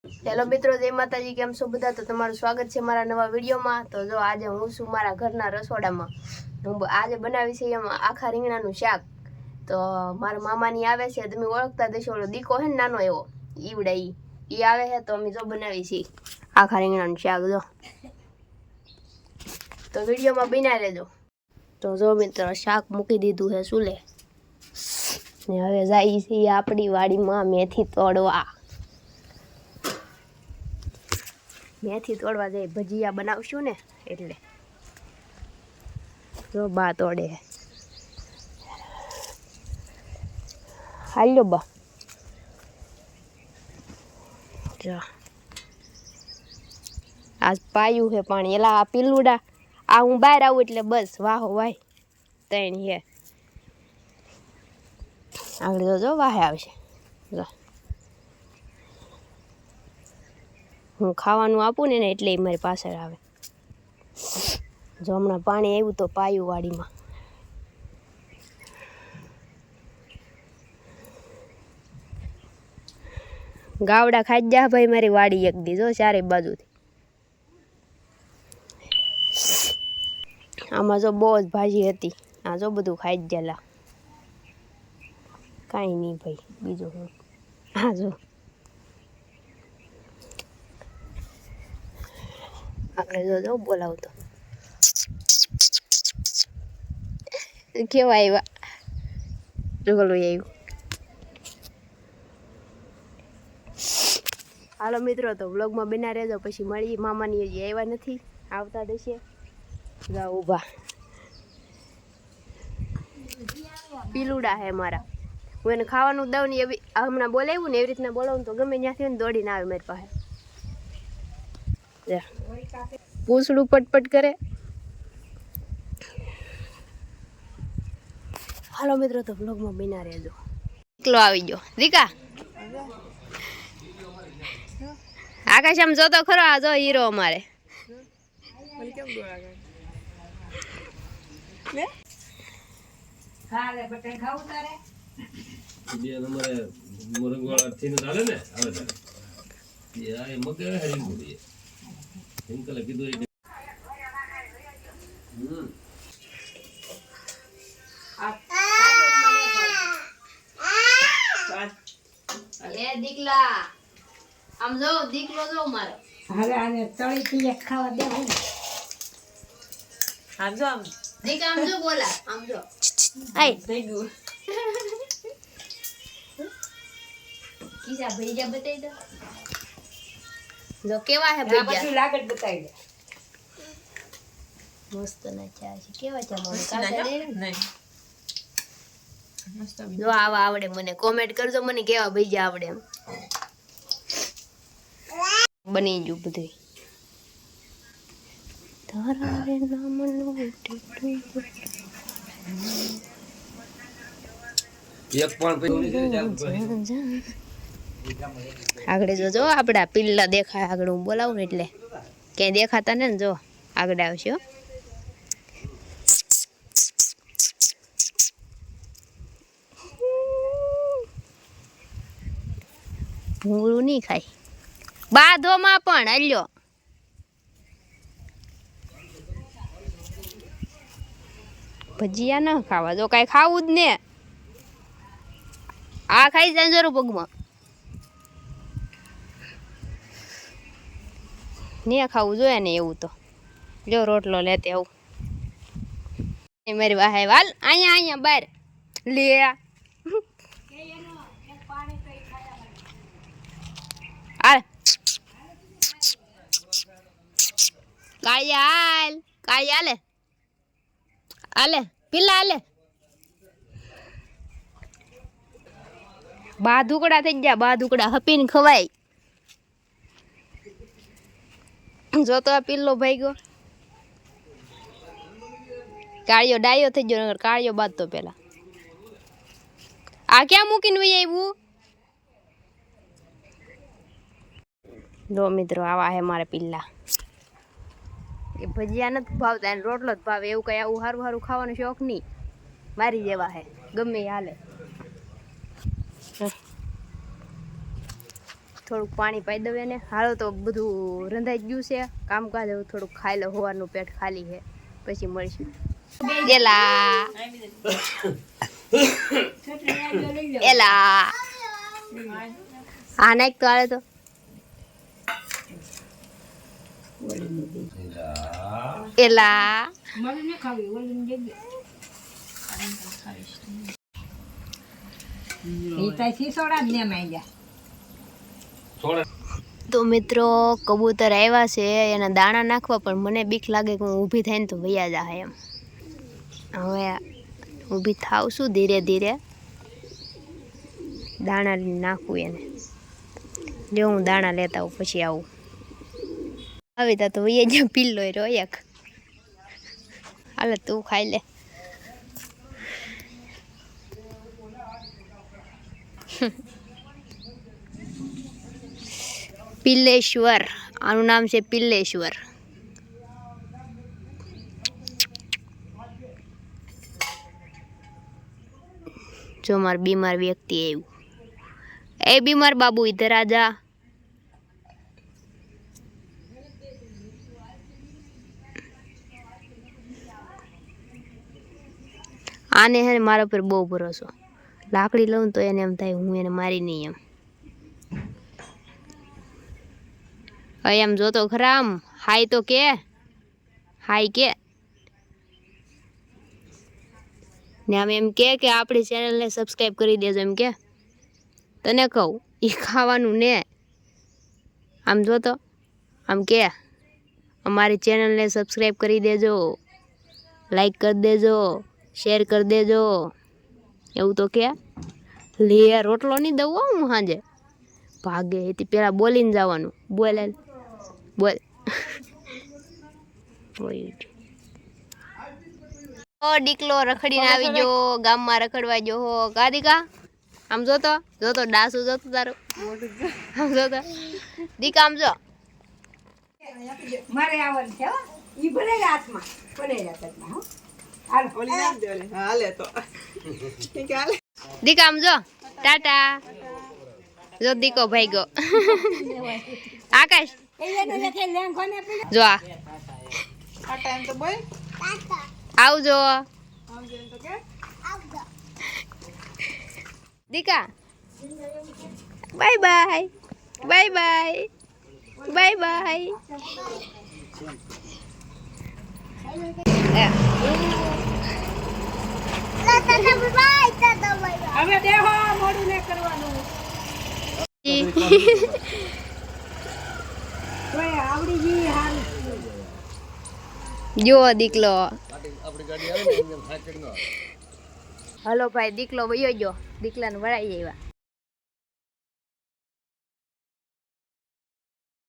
Hello મિત્રો, જય માતાજી। કેમ છો બધા? તો તમારું સ્વાગત છે મારા નવા વિડીયોમાં। તો જો આજે હું છું મારા ઘરના રસોડામાં। હું આજે બનાવી છે એમાં આખા રીંગણાનું શાક। તો મારા મામાની આવે છે, તમે ઓળખતા દેશો, ઓલો દીકો હે ને નાનો એવો ઈવડા ઈ આવે છે, તો અમે જો બનાવી છે આખા રીંગણાનું શાક। જો તો વિડીયોમાં બન્યા રહેજો। તો જો મિત્રો શાક મૂકી દીધું છે ચૂલે ને હવે જાય છે આપણી વાડીમાં મેથી તોડવા। મેથી તોડવા જઈ ભજીયા બનાવશું ને એટલે જો બા તોડે। હાલ્યો બા, જો આજ પાયું છે પાણી। એલા આ પીલુડા આ હું બહાર આવું એટલે બસ વાહો વાય તૈણ હે આગળ જો વાહે આવશે। જો હું ખાવાનું આપું ને એટલે મારી પાછળ આવે। જો હમણાં પાણી આવ્યું તો પાયું વાડીમાં। ગાવડા ખાઈ જા ભાઈ મારી વાડી એક દી, જો ચારે બાજુથી। આમાં જો બહુ જ ભાજી હતી, આ જો બધું ખાઈ જ ગયેલા। કાંઈ નહીં ભાઈ, બીજું શું? હા જો આપણે જો બોલાવતો કેવા આવ્યા, બોલું આવ્યું। હાલો મિત્રો, તો વ્લોગમાં બના રહેજો, પછી મળીએ। મામાની હજી આવ્યા નથી, આવતા દેશે। જાઓ ઊભા, પીલુડા હે મારા। હું એને ખાવાનું દઉં ને એવી હમણાં બોલાવ્યું ને એવી રીતના બોલાવું તો ગમે ત્યાંથી ને દોડીને આવે મારી પાસે। પૂછડું પટપટ કરે। હાલો મિત્રો, તો વ્લોગમાં બના રહેજો। એકલો આવી ગયો દીકા, આકાશ આમ જોતો ખરો, આ જો હીરો અમારે। દીકલા આમ જો, દીકલો જો મારો। હવે આને તળી પીએ ખાવા દેવું ને। આમ જો, આમ દીકા આમ જો, બોલા આમ જો। આય થઈ ગયું। કીસા ભૈયા બતાઈ દો, જો કેવા હે ભૈયા। પછી લાગત બતાઈ દે, મસ્ત ના ચા છે। કેવા ચા મને કાકા દે ને? નહીં મસ્ત જો આવા આવડે મને, કોમેન્ટ કરજો મને કેવા ભૈયા આવડે એમ। બની ગયું બધું। તારા રે નામનું આગળ જો આપડા પિલ્લા દેખાય, આગળ હું બોલાવું ને એટલે ક્યાંય દેખાતા ને, જો આગળ આવશે। ભૂંગળું નહીં ખાય બાધોમાં પણ હલ્યો। ભજીયા ના ખાવા, જો કાંઈ ખાવું જ ને, આ ખાઈ જાય જરૂર પગમાં ને ખાવું જોઈએ ને એવું તો। જો રોટલો લેતે આવું મારી વાહે વાલ, અહીંયા અહીંયા બહાર લે। હાલ કાળિયા, હાલ કાળિયા, હાલે હાલે પીલા હાલે। બા ધુકડા થઈ ગયા, બા ધુકડા હપીને ખવાય। જો તો આ પીલો ભાઈ ગયો, કાળિયો ડાયો થઈ ગયો, કાળિયો બાદ તો પેલા આ ક્યાં મૂકીને વહી આવ્યું? જો મિત્રો આવા હે મારે પિલ્લા। એ ભજીયા નથી ભાવતા, એને રોટલો જ ભાવે। એવું કઈ આવું સારું સારું ખાવાનો શોખ નહીં, મારી જેવા હે, ગમે હાલે। થોડુંક પાણી પાઈ દઉં એને. હાલો તો બધું રંધાઈ ગયું છે કામકાજ. હવે થોડુંક ખાઈ લો, હોવાનું પેટ ખાલી છે, પછી મળીશું. એલા એલા હા નાખ તો હાલે તો. એલા તો મિત્રો કબૂતર આવ્યા છે, એના દાણા નાખવા, પણ મને બીક લાગે કે હું ઊભી થાય ને તો વૈયા જાય એમ. હવે ઊભી થાવ છું ધીરે ધીરે, દાણા નાખવું એને. જો હું દાણા લેતા આવું પછી આવું. આવી તા તો વૈયા જ્યાં પીલ્લો રહ્યો એક. હાલે તું ખાઈ લે. પિલ્લેશ્વર, આનું નામ છે પિલ્લેશ્વર. જો માર બીમાર વ્યક્તિ આવ્યું. એ બીમાર બાબુ ઇધર આજા. આને હે મારા પર બહુ ભરોસો. લાકડી લઉં તો એને એમ થાય હું એને મારી નહીં એમ. હવે એમ જોતો ખરા, આમ હાય તો કે હાય કે ને આમ એમ કે આપણી ચેનલને સબસ્ક્રાઈબ કરી દેજો એમ કે. તને કહું એ ખાવાનું ને આમ જોતો આમ કે અમારી ચેનલને સબસ્ક્રાઈબ કરી દેજો, લાઈક કરી દેજો, શેર કરી દેજો, એવું તો કે. લે રોટલો નહીં દઉં હું સાંજે. ભાગે એથી પેલા બોલીને જવાનું. બોલ બોલ. ઓ ડીકલો રખડીને આવી ગયો, ગામમાં રખડવા ગયો હો. ગાદીકા આમ જોતો જોતો ડાસુ જોતો તારું. આમ જોતો દીકા આમ જો. મારે આવવાનું છે હો. ઈ ભલે હાથમાં ભલે હાથમાં હો. હાલ ઓલી નામ દે ઓલે. હાલે તો ઠીક હાલે. દીકા આમ જો. ટાટા. જો દીકો ભાઈ ગયો. આકાશ જો આ ટાઈમ તો બોલ. આવજો. દીકા bye bye bye bye bye bye. હવે દેહો મોડું ને કરવાનું. આવડી ગઈ હાલ. જો દીકલો. હલો ભાઈ દીકલો વયો ગયો. દીકલાને વળાઈ આવ્યા.